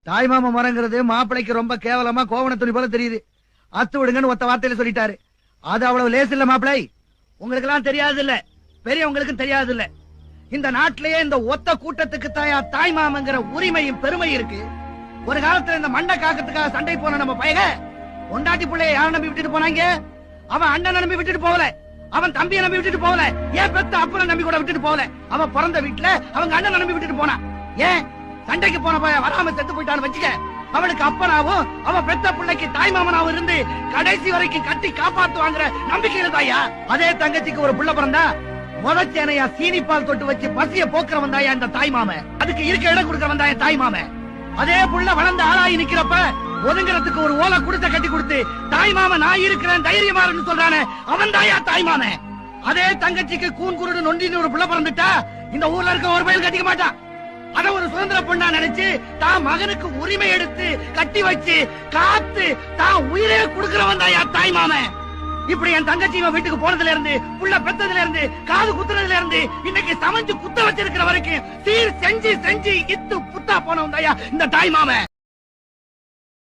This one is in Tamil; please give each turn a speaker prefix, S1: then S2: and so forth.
S1: தாய் மாமா மரங்கிறது மாப்பிளைக்கு ரொம்ப கேவலமா கோவண துணி போல தெரியுது. அத்து விடுங்கன்னு ஒத்த வார்த்தையில சொல்லிட்டாரு. அது அவ்வளவு லேசு இல்ல மாப்பிளை. உங்களுக்கு எல்லாம் தெரியாது இல்ல, பெரியவங்களுக்கும் தெரியாது இல்ல. இந்த நாட்டிலேயே இந்த ஒத்த கூட்டத்துக்கு தாய் மாமங்கிற உரிமையும் பெருமை இருக்கு. ஒரு காலத்துல இந்த மண்டை காக்கத்துக்காக சண்டை போன நம்ம பையக பொண்டாட்டி பிள்ளைய யாரை நம்பி விட்டுட்டு போனாங்க? அவன் அண்ணனை நம்பி விட்டுட்டு போகல, அவன் தம்பியை நம்பி விட்டுட்டு போகல, ஏன் பெத்த அப்பனை நம்பி கூட விட்டுட்டு போகல. அவன் பிறந்த வீட்டுல அவங்க அண்ணனை நம்பி விட்டுட்டு போனான். ஏன் சண்டைக்கு போன பையன் வராம செத்து போயிட்டான்னு வச்சுக்க, அவளுக்கு அப்பனாவும் அவன் பெத்த பிள்ளைக்கு தாய் மாமனாவும் இருந்து கடைசி வரைக்கும் கட்டி காப்பாத்துவாங்கிற நம்பிக்கையில தாயா. அதே தங்கச்சிக்கு ஒரு புள்ள பிறந்தா முதச்சேனையா சீனிப்பால் தொட்டு வச்சு பசிய போக்குறவன் தாயா இந்த தாய் மாமன். அதுக்கு இருக்க இடம் கொடுக்கறவன் தாயா தாய் மாமன். அதே புள்ள வளர்ந்து ஆளாயி நிக்கிறப்ப ஒதுங்கிறதுக்கு ஒரு ஓலை குடிசை கட்டி கொடுத்து தாய் மாமன் நான் இருக்கிறேன் தைரியமாறுன்னு சொல்றானே அவன் தாயா தாய் மாமன். அதே தங்கச்சிக்கு கூன் குருடு நொண்டின்னு ஒரு புள்ள பிறந்துட்டா இந்த ஊர்ல இருக்க ஒரு பயில் கட்டிக்க மாட்டான். அத ஒரு சுதந்திர பொண்ணா நினைச்சு தான் மகனுக்கு உரிமை எடுத்து கட்டி வச்சு காத்து தான் உயிரே கொடுக்கிறவன் தாயா தாய் மாமன். இப்படி என் தங்கச்சி வீட்டுக்கு போனதுல இருந்து புள்ள பெத்ததுல இருந்து காது குத்துறதுல இருந்து இன்னைக்கு சமைஞ்சு குத்த வச்சிருக்கிற வரைக்கும் சீர் செஞ்சு செஞ்சு இத்து புத்தா போனவன் தாயா இந்த தாய் மாமன்.